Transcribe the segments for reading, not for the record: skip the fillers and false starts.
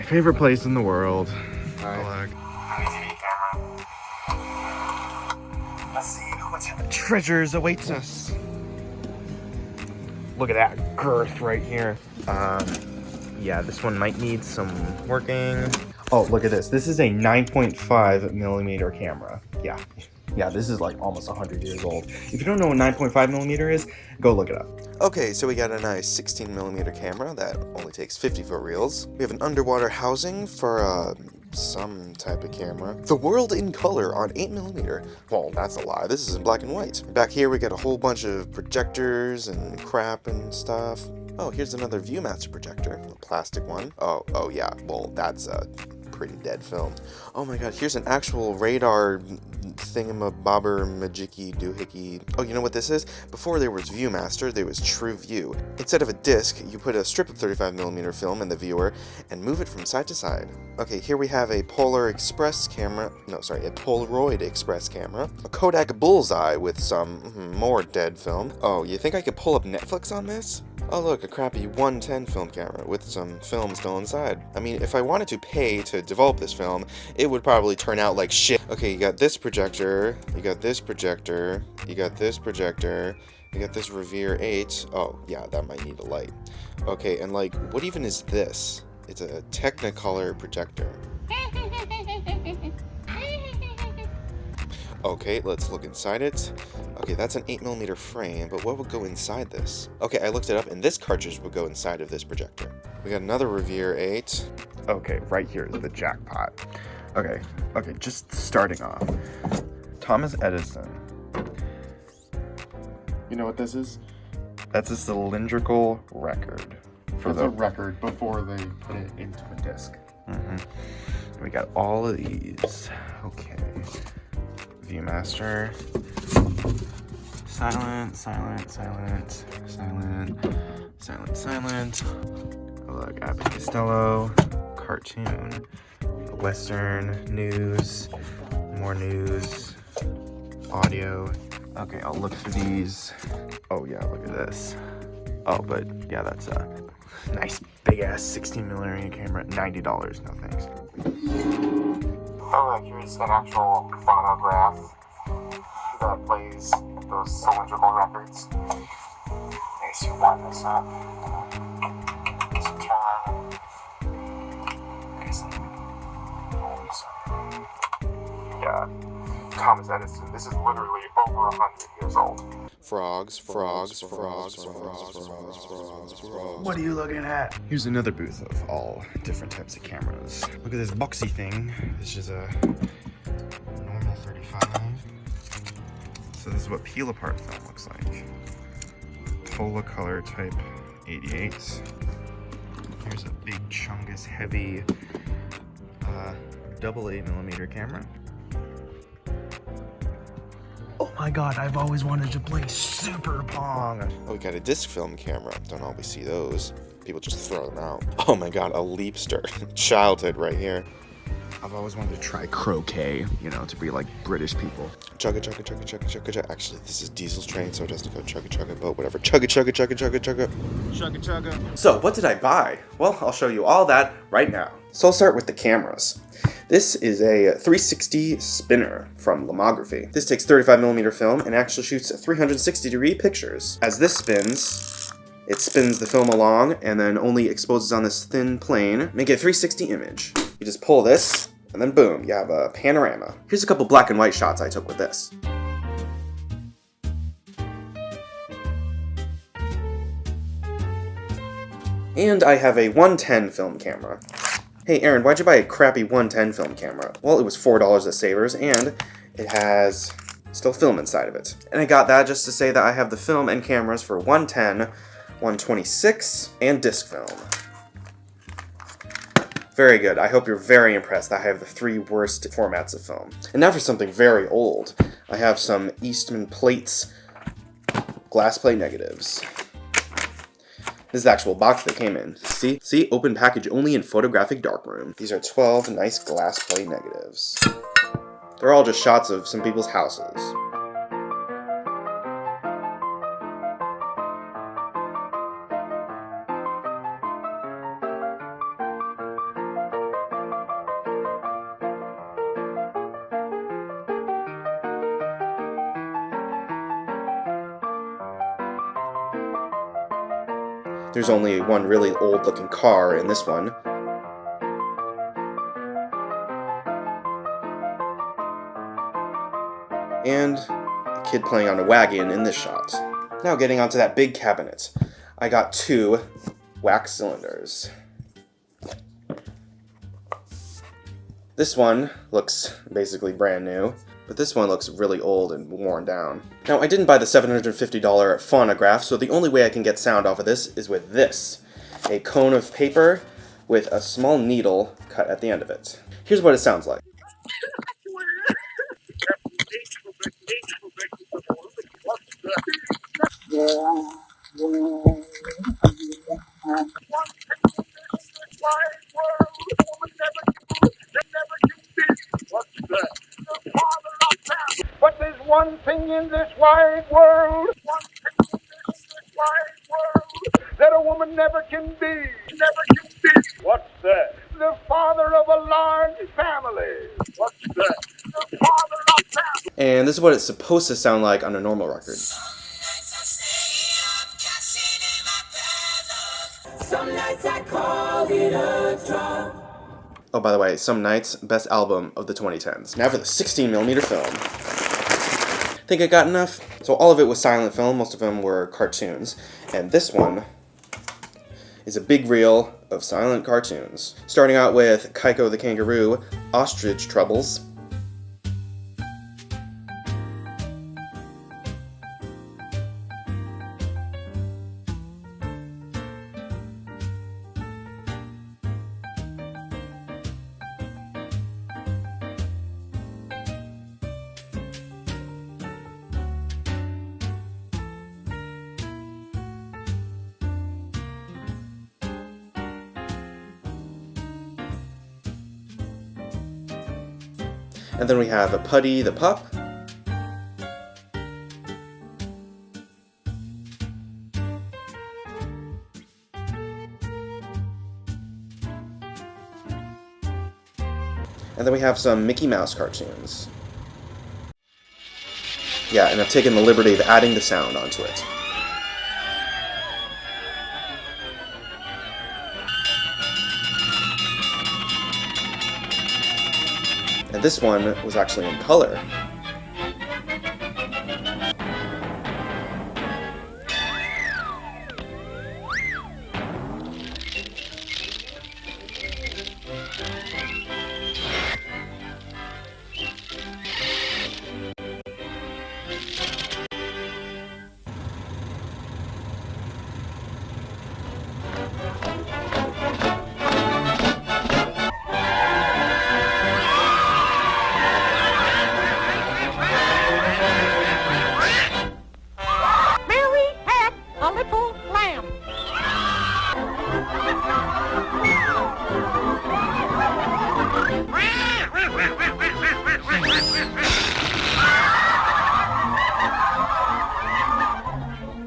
favorite place in the world. Alright. Let's see what treasures awaits us. Look at that girth right here. Yeah, this one might need some working. Oh, look at this. This is a 9.5 millimeter camera. Yeah, this is like almost 100 years old. If you don't know what 9.5 millimeter is, go look it up. Okay, so we got a nice 16mm camera that only takes 50-foot reels. We have an underwater housing for, some type of camera. The world in color on 8mm. Well, that's a lie. This is in black and white. Back here we got a whole bunch of projectors and crap and stuff. Oh, here's another Viewmaster projector, a plastic one. Oh yeah, well, that's a pretty dead film. Oh my god, here's an actual radar thingamabobber majiki doohickey. Oh, you know what this is? Before there was Viewmaster, there was True View. Instead of a disc, you put a strip of 35mm film in the viewer and move it from side to side. Okay, here we have a Polaroid Express camera, a Kodak Bullseye with some more dead film. Oh, you think I could pull up Netflix on this? Oh look, a crappy 110 film camera with some film still inside. I mean, if I wanted to pay to develop this film, it would probably turn out like shit. Okay, you got this projector, you got this projector, you got this projector, you got this Revere 8. Oh, yeah, that might need a light. Okay, and like, what even is this? It's a Technicolor projector. Okay, let's look inside it. Okay, that's an 8mm frame, but what would go inside this? Okay, I looked it up, and this cartridge would go inside of this projector. We got another Revere 8. Okay, right here is the jackpot. Okay, just starting off. Thomas Edison. You know what this is? That's a cylindrical record. It's a record before they put it into a disc. We got all of these. Okay. Viewmaster. Silent. Oh, look, Abbott Costello. Cartoon. Western. News. More news. Audio. Okay, I'll look for these. Oh yeah, look at this. Oh, but yeah, that's a nice big ass 16mm camera. $90. No thanks. Oh, here's an actual phonograph that plays those cylindrical records. I guess you wind this up. Just turn. I guess yeah. Thomas Edison. This is literally over 100 years old. Frogs. What are you looking at? Here's another booth of all different types of cameras. Look at this boxy thing. This is a normal 35. So this is what peel apart film looks like. Tola color type 88. Here's a big chungus heavy double 8mm camera. Oh my god, I've always wanted to play Super Pong. Oh, we got a disc film camera. Don't always see those. People just throw them out. Oh my god, a Leapster. Childhood right here. I've always wanted to try croquet, you know, to be like British people. Chugga chugga chugga chugga chugga chugga. Actually, this is Diesel's train, so it doesn't go chugga chugga, but whatever. Chugga chugga chugga chugga chugga. Chugga chugga. So, what did I buy? Well, I'll show you all that right now. So I'll start with the cameras. This is a 360 spinner from Lomography. This takes 35mm film and actually shoots 360-degree pictures. As this spins, it spins the film along and then only exposes on this thin plane, make it a 360 image. You just pull this, and then boom, you have a panorama. Here's a couple black and white shots I took with this. And I have a 110 film camera. Hey Aaron, why'd you buy a crappy 110 film camera? Well, it was $4 at Savers, and it has still film inside of it. And I got that just to say that I have the film and cameras for 110, 126, and disc film. Very good. I hope you're very impressed that I have the 3 worst formats of film. And now for something very old. I have some Eastman plates, glass plate negatives. This is the actual box that came in. See? Open package only in photographic darkroom. These are 12 nice glass plate negatives. They're all just shots of some people's houses. There's only one really old-looking car in this one. And a kid playing on a wagon in this shot. Now getting onto that big cabinet. I got 2 wax cylinders. This one looks basically brand new, but this one looks really old and worn down. Now, I didn't buy the $750 phonograph, so the only way I can get sound off of this is with this. A cone of paper with a small needle cut at the end of it. Here's what it sounds like. But there's one thing in this wide world, that a woman never can be. What's that? The father of a large family. What's that? The father of family. And this is what it's supposed to sound like on a normal record. Some nights I call it a draw. Oh, by the way, Some Nights, best album of the 2010s. Now for the 16mm film. Think I got enough? So all of it was silent film, most of them were cartoons. And this one is a big reel of silent cartoons. Starting out with Kaiko the Kangaroo, Ostrich Troubles. And then we have a Pudy the Pup. And then we have some Mickey Mouse cartoons. Yeah, and I've taken the liberty of adding the sound onto it. And this one was actually in color.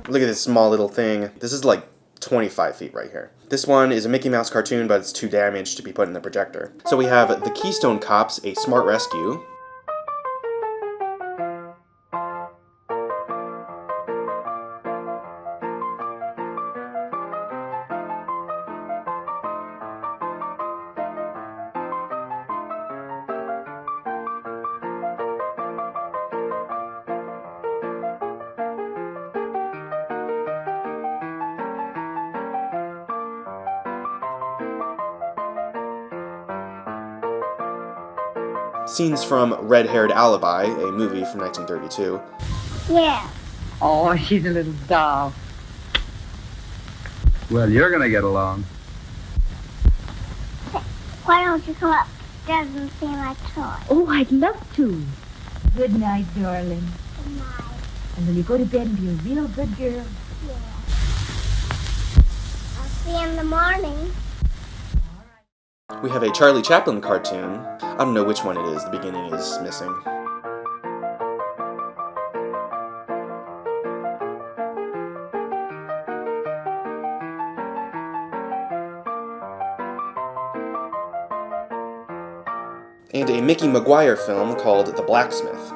Look at this small little thing. This is like 25 feet right here. This one is a Mickey Mouse cartoon, but it's too damaged to be put in the projector. So we have the Keystone Cops, a smart rescue. Scenes from Red-Haired Alibi, a movie from 1932. Yeah. Oh, she's a little doll. Well, you're gonna get along. Why don't you come upstairs and see my toy? Oh, I'd love to. Good night, darling. Good night. And when you go to bed and be a real good girl. Yeah. I'll see you in the morning. We have a Charlie Chaplin cartoon. I don't know which one it is. The beginning is missing. And a Mickey McGuire film called The Blacksmith.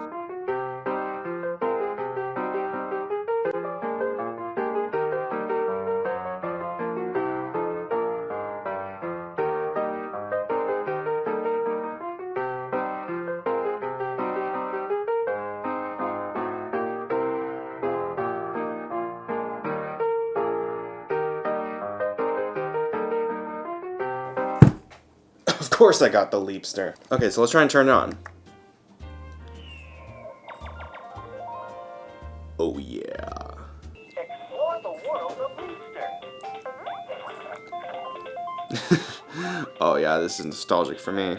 Of course I got the Leapster. Okay, so let's try and turn it on. Oh yeah. Explore the world of Leapster. Oh yeah, this is nostalgic for me.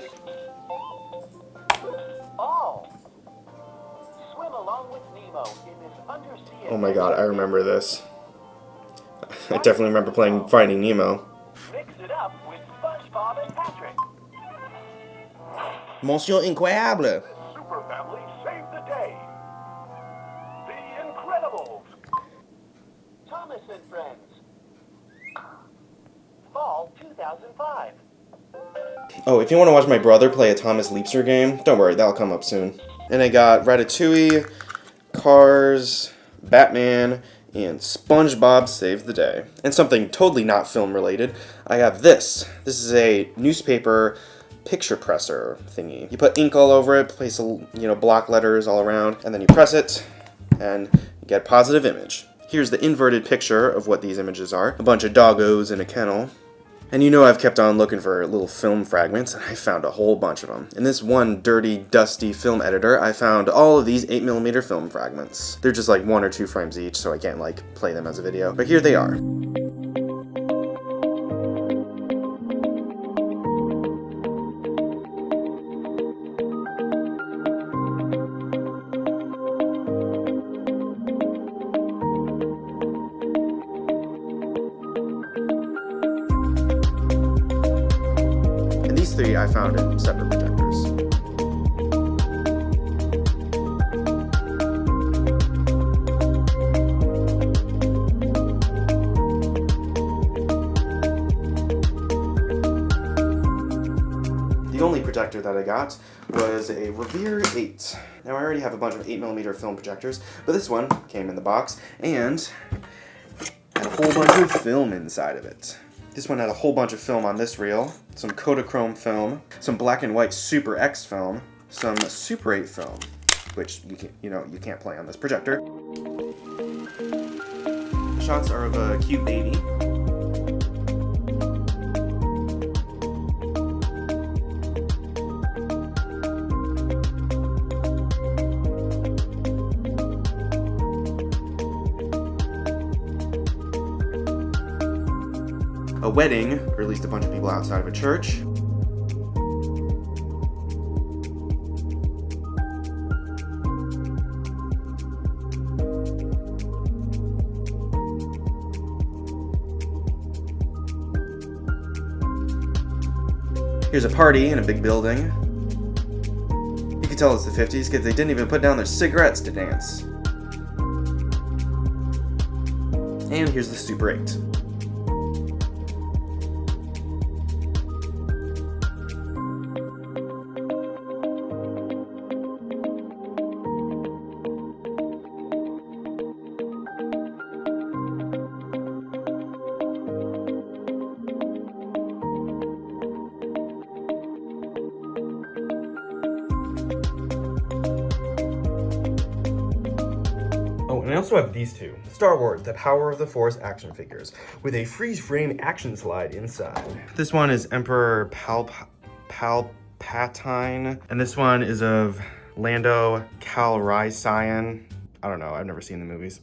Oh. Swim along with Nemo in this undersea. Oh my god, I remember this. I definitely remember playing Finding Nemo. Mix it up with SpongeBob and Patrick. Monsieur Incroyable. Super family saved the day. The Incredibles. Thomas and Friends. Fall 2005. Oh, if you want to watch my brother play a Thomas Leapster game, don't worry, that'll come up soon. And I got Ratatouille, Cars, Batman, and SpongeBob Saves the Day. And something totally not film related, I have this. This is a newspaper picture presser thingy. You put ink all over it, place block letters all around, and then you press it, and you get a positive image. Here's the inverted picture of what these images are. A bunch of doggos in a kennel. And you know I've kept on looking for little film fragments, and I found a whole bunch of them. In this one dirty, dusty film editor, I found all of these 8mm film fragments. They're just like 1 or 2 frames each, so I can't play them as a video. But here they are. These 3 I found in separate projectors. The only projector that I got was a Revere 8. Now I already have a bunch of 8mm film projectors, but this one came in the box and had a whole bunch of film inside of it. This one had a whole bunch of film on this reel, some Kodachrome film, some black and white Super X film, some Super 8 film, which you can't play on this projector. Shots are of a cute baby. A wedding, or at least a bunch of people outside of a church. Here's a party in a big building. You can tell it's the 50s because they didn't even put down their cigarettes to dance. And here's the Super 8. And I also have these 2. Star Wars, The Power of the Force action figures, with a freeze-frame action slide inside. This one is Emperor Palpatine, and this one is of Lando Calrissian. I don't know, I've never seen the movies.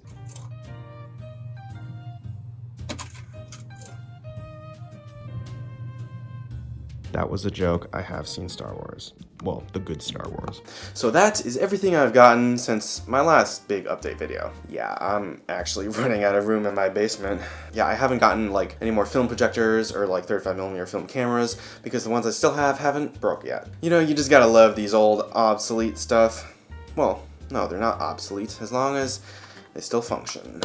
That was a joke. I have seen Star Wars. Well, the good Star Wars. So that is everything I've gotten since my last big update video. Yeah, I'm actually running out of room in my basement. Yeah, I haven't gotten any more film projectors or 35mm film cameras because the ones I still have haven't broke yet. You know, you just gotta love these old obsolete stuff. Well, no, they're not obsolete as long as they still function.